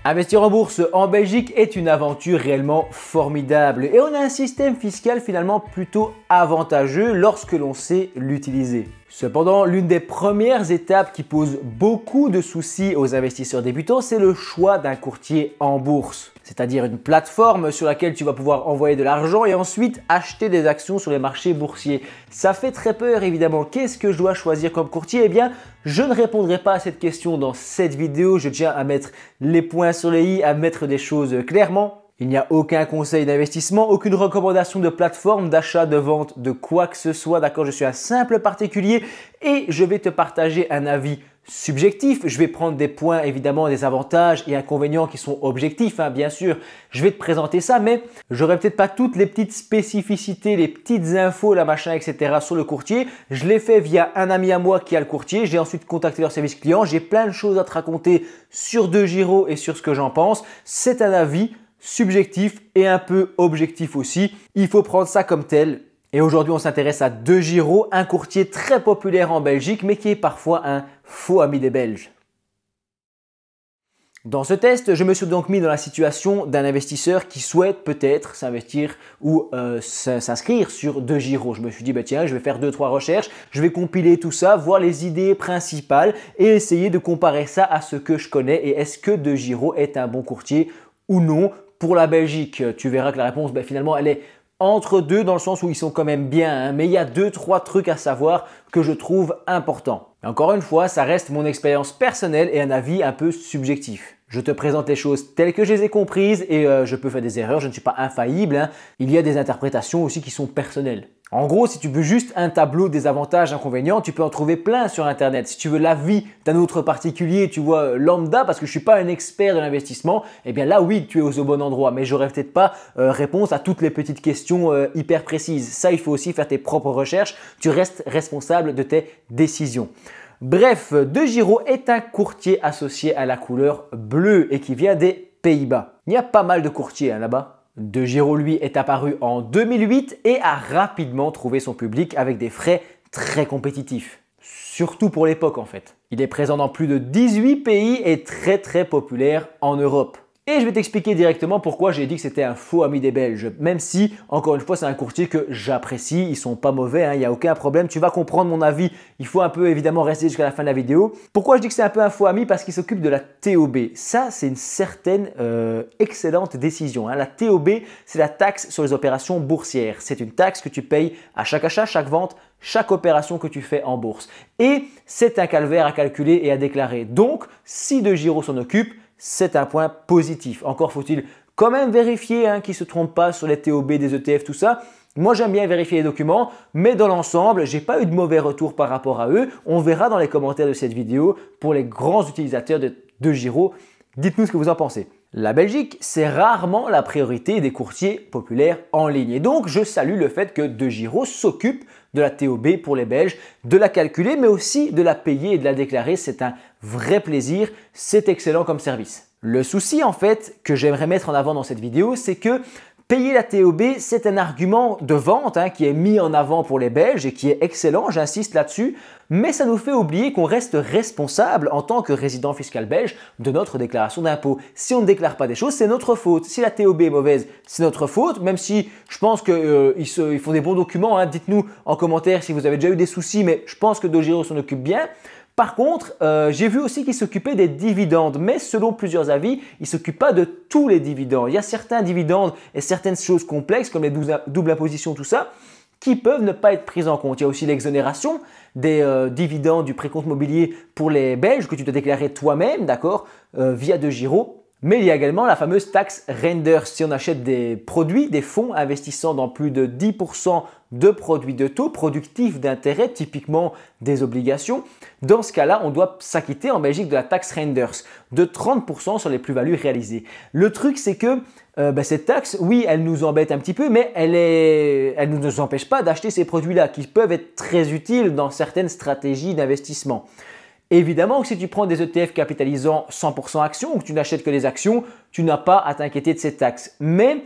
Investir en bourse en Belgique est une aventure réellement formidable et on a un système fiscal finalement plutôt avantageux lorsque l'on sait l'utiliser. Cependant, l'une des premières étapes qui pose beaucoup de soucis aux investisseurs débutants, c'est le choix d'un courtier en bourse. C'est-à-dire une plateforme sur laquelle tu vas pouvoir envoyer de l'argent et ensuite acheter des actions sur les marchés boursiers. Ça fait très peur évidemment. Qu'est-ce que je dois choisir comme courtier? Eh bien, je ne répondrai pas à cette question dans cette vidéo. Je tiens à mettre les points sur les i, à mettre des choses clairement. Il n'y a aucun conseil d'investissement, aucune recommandation de plateforme, d'achat, de vente, de quoi que ce soit. D'accord, je suis un simple particulier et je vais te partager un avis subjectif. Je vais prendre des points, évidemment, des avantages et inconvénients qui sont objectifs, bien sûr. Je vais te présenter ça, mais j'aurai peut-être pas toutes les petites spécificités, les petites infos, la machin, etc. sur le courtier. Je l'ai fait via un ami à moi qui a le courtier. J'ai ensuite contacté leur service client. J'ai plein de choses à te raconter sur DeGiro et sur ce que j'en pense. C'est un avis subjectif et un peu objectif aussi. Il faut prendre ça comme tel. Et aujourd'hui, on s'intéresse à DeGiro, un courtier très populaire en Belgique, mais qui est parfois un faux ami des Belges. Dans ce test, je me suis donc mis dans la situation d'un investisseur qui souhaite peut-être s'investir ou s'inscrire sur DeGiro. Je me suis dit, tiens, je vais faire 2-3 recherches, je vais compiler tout ça, voir les idées principales et essayer de comparer ça à ce que je connais et est-ce que DeGiro est un bon courtier ou non pour la Belgique. Tu verras que la réponse, finalement, elle est entre deux dans le sens où ils sont quand même bien, mais il y a 2-3 trucs à savoir que je trouve importants. Encore une fois, ça reste mon expérience personnelle et un avis un peu subjectif. Je te présente les choses telles que je les ai comprises et je peux faire des erreurs, je ne suis pas infaillible. Il y a des interprétations aussi qui sont personnelles. En gros, si tu veux juste un tableau des avantages, inconvénients, tu peux en trouver plein sur Internet. Si tu veux l'avis d'un autre particulier, tu vois, lambda, parce que je ne suis pas un expert de l'investissement, eh bien là, oui, tu es au bon endroit. Mais j'aurais peut-être pas réponse à toutes les petites questions hyper précises. Ça, il faut aussi faire tes propres recherches. Tu restes responsable de tes décisions. Bref, DeGiro est un courtier associé à la couleur bleue et qui vient des Pays-Bas. Il y a pas mal de courtiers là-bas. DeGiro, lui, est apparu en 2008 et a rapidement trouvé son public avec des frais très compétitifs. Surtout pour l'époque en fait. Il est présent dans plus de 18 pays et très populaire en Europe. Et je vais t'expliquer directement pourquoi j'ai dit que c'était un faux ami des Belges. Même si, encore une fois, c'est un courtier que j'apprécie. Ils sont pas mauvais, il n'y a aucun problème. Tu vas comprendre mon avis. Il faut un peu évidemment rester jusqu'à la fin de la vidéo. Pourquoi je dis que c'est un peu un faux ami? Parce qu'il s'occupe de la TOB. Ça, c'est une certaine excellente décision. La TOB, c'est la taxe sur les opérations boursières. C'est une taxe que tu payes à chaque achat, chaque vente, chaque opération que tu fais en bourse. Et c'est un calvaire à calculer et à déclarer. Donc, si DeGiro s'en occupe, c'est un point positif. Encore faut-il quand même vérifier qu'ils ne se trompent pas sur les TOB, des ETF, tout ça. Moi, j'aime bien vérifier les documents, mais dans l'ensemble, je n'ai pas eu de mauvais retour par rapport à eux. On verra dans les commentaires de cette vidéo pour les grands utilisateurs de DeGiro. Dites-nous ce que vous en pensez. La Belgique, c'est rarement la priorité des courtiers populaires en ligne. Et donc, je salue le fait que DeGiro s'occupe de la TOB pour les Belges, de la calculer, mais aussi de la payer et de la déclarer. C'est un vrai plaisir, c'est excellent comme service. Le souci en fait que j'aimerais mettre en avant dans cette vidéo, c'est que payer la TOB, c'est un argument de vente qui est mis en avant pour les Belges et qui est excellent, j'insiste là-dessus, mais ça nous fait oublier qu'on reste responsable en tant que résident fiscal belge de notre déclaration d'impôt. Si on ne déclare pas des choses, c'est notre faute. Si la TOB est mauvaise, c'est notre faute, même si je pense qu'ils font des bons documents. Dites-nous en commentaire si vous avez déjà eu des soucis, mais je pense que DeGiro s'en occupe bien. Par contre, j'ai vu aussi qu'il s'occupait des dividendes, mais selon plusieurs avis, il ne s'occupe pas de tous les dividendes. Il y a certains dividendes et certaines choses complexes comme les doubles impositions, tout ça, qui peuvent ne pas être prises en compte. Il y a aussi l'exonération des dividendes du précompte mobilier pour les Belges que tu dois déclarer toi-même, d'accord, via DeGiro. Mais il y a également la fameuse taxe Renders. Si on achète des produits, des fonds investissant dans plus de 10% de produits de taux productifs d'intérêt, typiquement des obligations, dans ce cas-là, on doit s'acquitter en Belgique de la taxe Renders de 30% sur les plus-values réalisées. Le truc, c'est que cette taxe, oui, elle nous embête un petit peu, mais elle ne nous empêche pas d'acheter ces produits-là qui peuvent être très utiles dans certaines stratégies d'investissement. Évidemment que si tu prends des ETF capitalisant 100% actions ou que tu n'achètes que des actions, tu n'as pas à t'inquiéter de ces taxes. Mais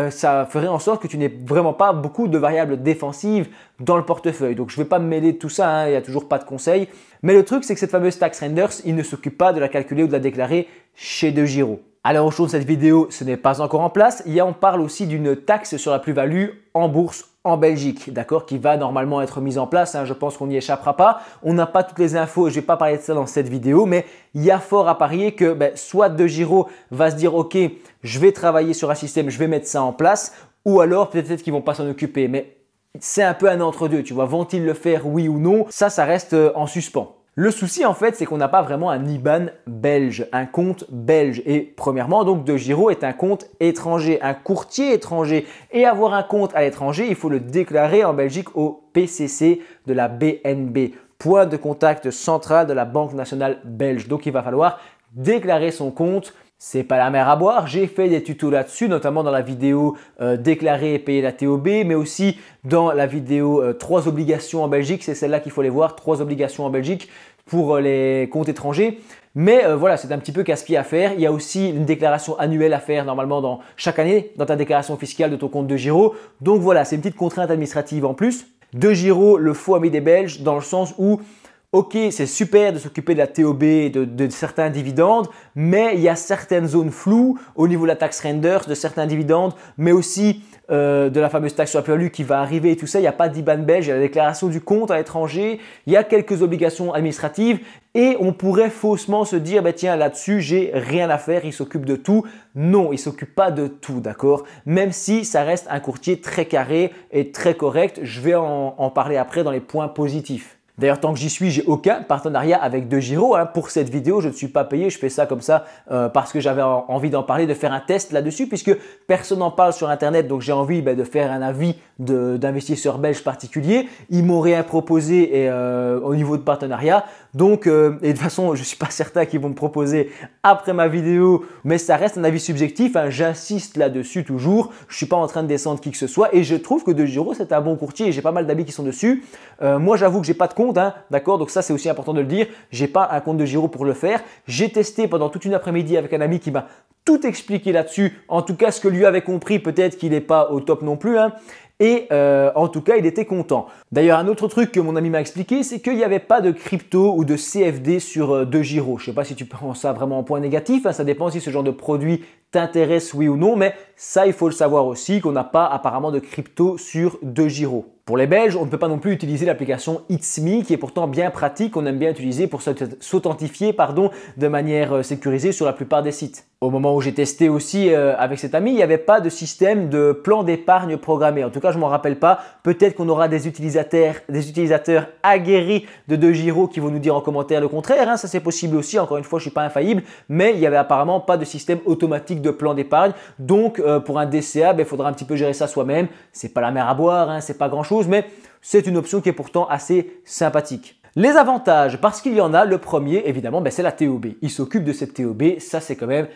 ça ferait en sorte que tu n'aies vraiment pas beaucoup de variables défensives dans le portefeuille. Donc je ne vais pas me mêler de tout ça, il n'y a toujours pas de conseils. Mais le truc, c'est que cette fameuse taxe Renders, il ne s'occupe pas de la calculer ou de la déclarer chez DeGiro. À l'heure où je tourne cette vidéo, ce n'est pas encore en place. On parle aussi d'une taxe sur la plus-value en bourse en Belgique, d'accord, qui va normalement être mise en place. Je pense qu'on n'y échappera pas. On n'a pas toutes les infos et je ne vais pas parler de ça dans cette vidéo, mais il y a fort à parier que soit DeGiro va se dire ok, je vais travailler sur un système, je vais mettre ça en place, ou alors peut-être qu'ils ne vont pas s'en occuper. Mais c'est un peu un entre-deux, tu vois. Vont-ils le faire, oui ou non? Ça reste en suspens. Le souci en fait, c'est qu'on n'a pas vraiment un IBAN belge, un compte belge. Et premièrement, donc DeGiro est un compte étranger, un courtier étranger. Et avoir un compte à l'étranger, il faut le déclarer en Belgique au PCC de la BNB, point de contact central de la Banque nationale belge. Donc il va falloir déclarer son compte. C'est pas la mer à boire, j'ai fait des tutos là-dessus, notamment dans la vidéo déclarer et payer la TOB, mais aussi dans la vidéo 3 obligations en Belgique, c'est celle-là qu'il faut les voir, 3 obligations en Belgique pour les comptes étrangers. Mais voilà, c'est un petit peu casse-pied à faire. Il y a aussi une déclaration annuelle à faire normalement chaque année dans ta déclaration fiscale de ton compte DeGiro. Donc voilà, c'est une petite contrainte administrative en plus. DeGiro, le faux ami des Belges, dans le sens où ok, c'est super de s'occuper de la TOB et de certains dividendes, mais il y a certaines zones floues au niveau de la taxe renders, de certains dividendes, mais aussi de la fameuse taxe sur la plus-value qui va arriver et tout ça. Il n'y a pas d'IBAN belge, il y a la déclaration du compte à l'étranger, il y a quelques obligations administratives et on pourrait faussement se dire tiens, là-dessus, j'ai rien à faire, il s'occupe de tout. Non, il ne s'occupe pas de tout, d'accord? Même si ça reste un courtier très carré et très correct. Je vais en parler après dans les points positifs. D'ailleurs, tant que j'y suis, j'ai aucun partenariat avec DeGiro. Pour cette vidéo, je ne suis pas payé. Je fais ça comme ça parce que j'avais envie d'en parler, de faire un test là-dessus puisque personne n'en parle sur Internet. Donc, j'ai envie de faire un avis d'investisseurs belges particuliers. Ils m'ont rien proposé au niveau de partenariat. Donc, et de toute façon, je ne suis pas certain qu'ils vont me proposer après ma vidéo, mais ça reste un avis subjectif. J'insiste là-dessus toujours. Je ne suis pas en train de descendre qui que ce soit et je trouve que DeGiro, c'est un bon courtier et j'ai pas mal d'amis qui sont dessus. Moi, j'avoue que j'ai pas de compte, d'accord? Donc ça, c'est aussi important de le dire. J'ai pas un compte DeGiro pour le faire. J'ai testé pendant toute une après-midi avec un ami qui m'a tout expliqué là-dessus. En tout cas, ce que lui avait compris, peut-être qu'il n'est pas au top non plus. Et en tout cas, il était content. D'ailleurs, un autre truc que mon ami m'a expliqué, c'est qu'il n'y avait pas de crypto ou de CFD sur DeGiro. Je ne sais pas si tu penses ça vraiment en point négatif. Ça dépend si ce genre de produit t'intéresse, oui ou non. Mais ça, il faut le savoir aussi qu'on n'a pas apparemment de crypto sur DeGiro. Pour les Belges, on ne peut pas non plus utiliser l'application It's Me qui est pourtant bien pratique, qu'on aime bien utiliser pour s'authentifier de manière sécurisée sur la plupart des sites. Au moment où j'ai testé aussi avec cet ami, il n'y avait pas de système de plan d'épargne programmé. En tout cas, je ne m'en rappelle pas. Peut-être qu'on aura des utilisateurs aguerris de DeGiro qui vont nous dire en commentaire le contraire. Ça, c'est possible aussi. Encore une fois, je ne suis pas infaillible. Mais il n'y avait apparemment pas de système automatique de plan d'épargne. Donc, pour un DCA, il faudra un petit peu gérer ça soi-même. Ce n'est pas la mer à boire, ce n'est pas grand-chose, mais c'est une option qui est pourtant assez sympathique. Les avantages, parce qu'il y en a, le premier, évidemment, c'est la TOB. Il s'occupe de cette TOB, ça c'est quand même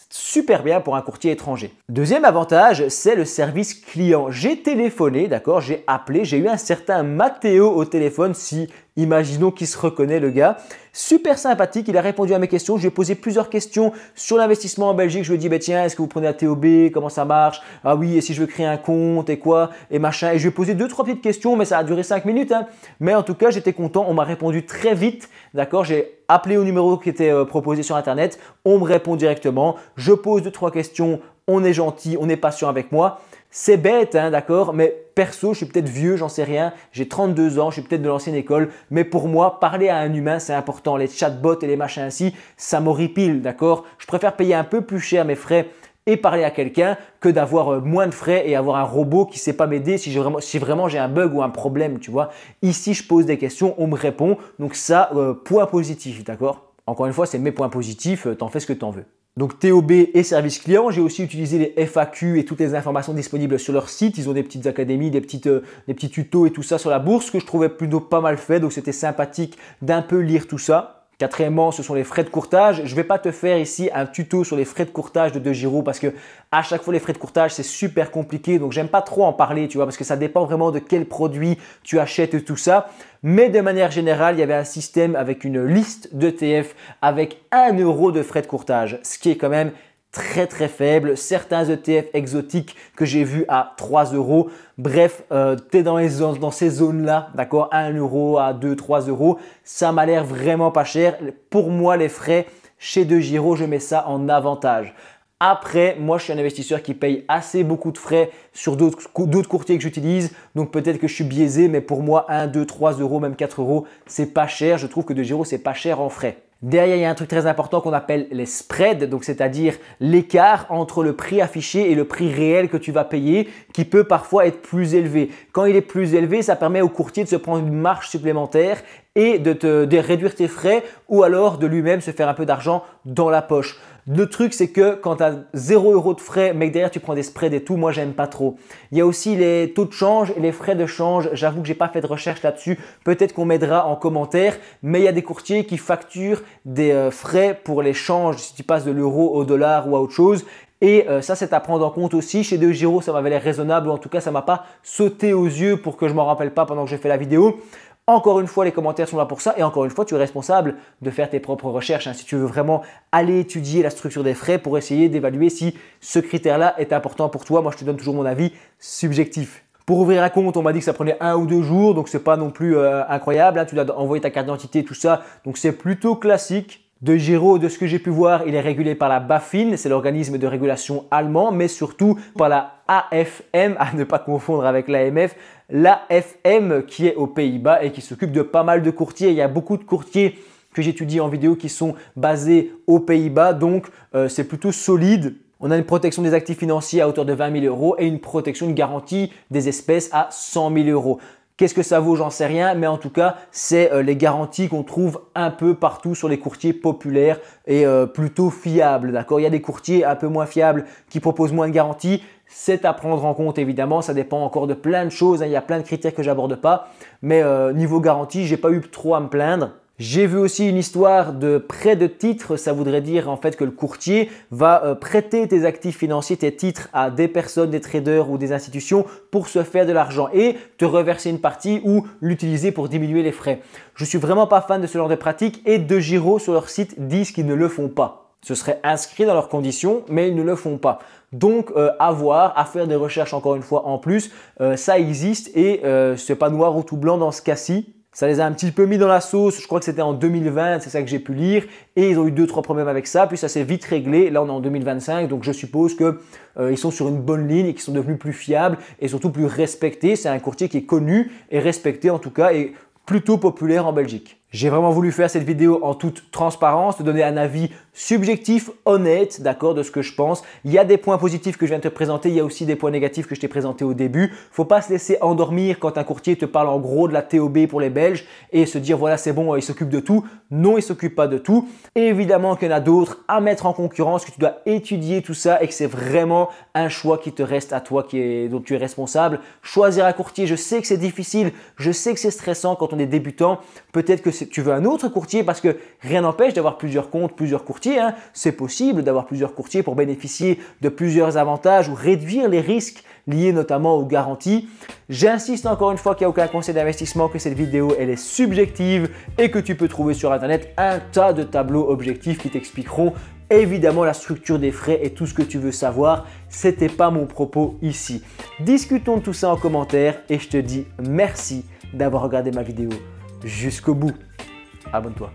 super bien pour un courtier étranger. Deuxième avantage, c'est le service client. J'ai téléphoné, d'accord, j'ai appelé, j'ai eu un certain Mathéo au téléphone, si imaginons qu'il se reconnaît le gars. Super sympathique, il a répondu à mes questions. Je lui ai posé plusieurs questions sur l'investissement en Belgique. Je lui ai dit, tiens, est-ce que vous prenez la TOB? Comment ça marche? Ah oui, et si je veux créer un compte et quoi? Et machin. Et je lui ai posé 2-3 petites questions, mais ça a duré 5 minutes. Mais en tout cas, j'étais content. On m'a répondu très vite. D'accord? J'ai appelé au numéro qui était proposé sur Internet. On me répond directement. Je pose 2-3 questions. On est gentil, on est patient avec moi. C'est bête, d'accord, mais perso, je suis peut-être vieux, j'en sais rien. J'ai 32 ans, je suis peut-être de l'ancienne école, mais pour moi, parler à un humain, c'est important. Les chatbots et les machins ainsi, ça m'horripile, d'accord? Je préfère payer un peu plus cher mes frais et parler à quelqu'un que d'avoir moins de frais et avoir un robot qui ne sait pas m'aider si vraiment j'ai un bug ou un problème, tu vois. Ici, je pose des questions, on me répond, donc ça, point positif, d'accord? Encore une fois, c'est mes points positifs, t'en fais ce que t'en veux. Donc TOB et service client, j'ai aussi utilisé les FAQ et toutes les informations disponibles sur leur site. Ils ont des petites académies, des petits tutos et tout ça sur la bourse que je trouvais plutôt pas mal fait. Donc c'était sympathique d'un peu lire tout ça. Quatrièmement, ce sont les frais de courtage. Je ne vais pas te faire ici un tuto sur les frais de courtage de DeGiro parce que à chaque fois les frais de courtage c'est super compliqué. Donc j'aime pas trop en parler, tu vois, parce que ça dépend vraiment de quel produit tu achètes et tout ça. Mais de manière générale, il y avait un système avec une liste d'ETF avec 1 € de frais de courtage, ce qui est quand même très très faible. Certains ETF exotiques que j'ai vus à 3 €. Bref, tu es dans ces zones-là, d'accord, 1 € à 2-3 €. Ça m'a l'air vraiment pas cher. Pour moi, les frais chez DeGiro, je mets ça en avantage. Après, moi, je suis un investisseur qui paye assez beaucoup de frais sur d'autres courtiers que j'utilise. Donc, peut-être que je suis biaisé, mais pour moi, 1, 2, 3 euros, même 4 euros, c'est pas cher. Je trouve que DEGIRO, c'est pas cher en frais. Derrière, il y a un truc très important qu'on appelle les spreads, donc c'est-à-dire l'écart entre le prix affiché et le prix réel que tu vas payer, qui peut parfois être plus élevé. Quand il est plus élevé, ça permet au courtier de se prendre une marge supplémentaire et de réduire tes frais ou alors de lui-même se faire un peu d'argent dans la poche. Le truc, c'est que quand tu as 0 € de frais, mais que derrière tu prends des spreads et tout, moi j'aime pas trop. Il y a aussi les taux de change et les frais de change. J'avoue que j'ai pas fait de recherche là-dessus. Peut-être qu'on m'aidera en commentaire, mais il y a des courtiers qui facturent des frais pour les changes si tu passes de l'euro au dollar ou à autre chose. Et ça, c'est à prendre en compte aussi. Chez DEGIRO, ça m'avait l'air raisonnable, ou en tout cas, ça m'a pas sauté aux yeux pour que je m'en rappelle pas pendant que j'ai fait la vidéo. Encore une fois, les commentaires sont là pour ça et encore une fois, tu es responsable de faire tes propres recherches. Si tu veux vraiment aller étudier la structure des frais pour essayer d'évaluer si ce critère-là est important pour toi, moi, je te donne toujours mon avis subjectif. Pour ouvrir un compte, on m'a dit que ça prenait 1 ou 2 jours, donc c'est pas non plus incroyable. Tu dois envoyer ta carte d'identité, tout ça, donc c'est plutôt classique. DEGIRO, de ce que j'ai pu voir, il est régulé par la BaFin, c'est l'organisme de régulation allemand, mais surtout par la AFM, à ne pas confondre avec l'AMF, l'AFM qui est aux Pays-Bas et qui s'occupe de pas mal de courtiers. Il y a beaucoup de courtiers que j'étudie en vidéo qui sont basés aux Pays-Bas, donc c'est plutôt solide. On a une protection des actifs financiers à hauteur de 20 000 € et une protection, une garantie des espèces à 100 000 €. Qu'est-ce que ça vaut? J'en sais rien, mais en tout cas, c'est les garanties qu'on trouve un peu partout sur les courtiers populaires et plutôt fiables. D'accord? Il y a des courtiers un peu moins fiables qui proposent moins de garanties. C'est à prendre en compte évidemment, ça dépend encore de plein de choses. Il y a plein de critères que j'aborde pas, mais niveau garantie, j'ai pas eu trop à me plaindre. J'ai vu aussi une histoire de prêt de titres, ça voudrait dire en fait que le courtier va prêter tes actifs financiers, tes titres à des personnes, des traders ou des institutions pour se faire de l'argent et te reverser une partie ou l'utiliser pour diminuer les frais. Je suis vraiment pas fan de ce genre de pratique et DEGIRO sur leur site disent qu'ils ne le font pas. Ce serait inscrit dans leurs conditions, mais ils ne le font pas. Donc, à voir, à faire des recherches encore une fois en plus, ça existe et c'est pas noir ou tout blanc dans ce cas-ci. Ça les a un petit peu mis dans la sauce, je crois que c'était en 2020, c'est ça que j'ai pu lire, et ils ont eu 2-3 problèmes avec ça, puis ça s'est vite réglé, là on est en 2025, donc je suppose qu'ils sont sur une bonne ligne et qu'ils sont devenus plus fiables et surtout plus respectés. C'est un courtier qui est connu et respecté en tout cas et plutôt populaire en Belgique. J'ai vraiment voulu faire cette vidéo en toute transparence, te donner un avis subjectif, honnête, d'accord, de ce que je pense. Il y a des points positifs que je viens de te présenter, il y a aussi des points négatifs que je t'ai présentés au début. Faut pas se laisser endormir quand un courtier te parle en gros de la TOB pour les Belges et se dire voilà c'est bon, il s'occupe de tout. Non, il s'occupe pas de tout. Et évidemment qu'il y en a d'autres à mettre en concurrence, que tu dois étudier tout ça et que c'est vraiment un choix qui te reste à toi, dont tu es responsable. Choisir un courtier, je sais que c'est difficile, je sais que c'est stressant quand on est débutant. Peut-être que tu veux un autre courtier parce que rien n'empêche d'avoir plusieurs comptes, plusieurs courtiers. Hein. C'est possible d'avoir plusieurs courtiers pour bénéficier de plusieurs avantages ou réduire les risques liés notamment aux garanties. J'insiste encore une fois qu'il n'y a aucun conseil d'investissement, que cette vidéo elle est subjective et que tu peux trouver sur internet un tas de tableaux objectifs qui t'expliqueront évidemment la structure des frais et tout ce que tu veux savoir. C'était pas mon propos ici. Discutons de tout ça en commentaire et je te dis merci d'avoir regardé ma vidéo jusqu'au bout. Abonne-toi.